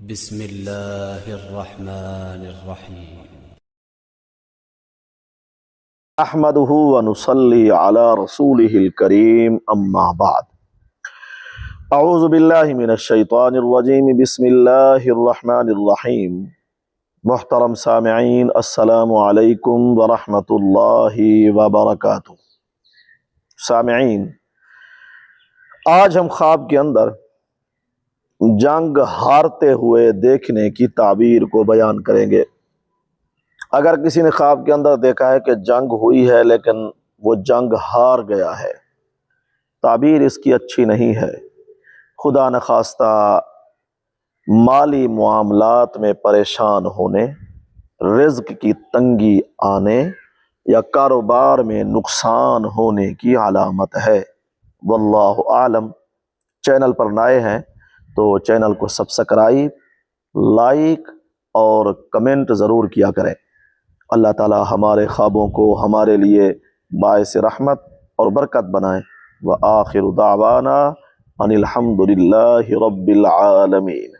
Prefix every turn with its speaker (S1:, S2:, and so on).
S1: بسم الله الرحمن الرحيم.
S2: احمده ونصلي على رسوله الكريم اما بعد اعوذ باللہ من الشیطان الرجیم بسم اللہ الرحمن الرحیم۔ محترم سامعین، السلام علیکم ورحمۃ اللہ وبرکاتہ۔ سامعین، آج ہم خواب کے اندر جنگ ہارتے ہوئے دیکھنے کی تعبیر کو بیان کریں گے۔ اگر کسی نے خواب کے اندر دیکھا ہے کہ جنگ ہوئی ہے لیکن وہ جنگ ہار گیا ہے، تعبیر اس کی اچھی نہیں ہے۔ خدا نخواستہ مالی معاملات میں پریشان ہونے، رزق کی تنگی آنے یا کاروبار میں نقصان ہونے کی علامت ہے۔ واللہ عالم۔ چینل پر نئے ہیں تو چینل کو سبسکرائب، لائک اور کمنٹ ضرور کیا کریں۔ اللہ تعالی ہمارے خوابوں کو ہمارے لیے باعث رحمت اور برکت بنائیں۔ وآخر دعوانا ان الحمد للہ رب العالمین۔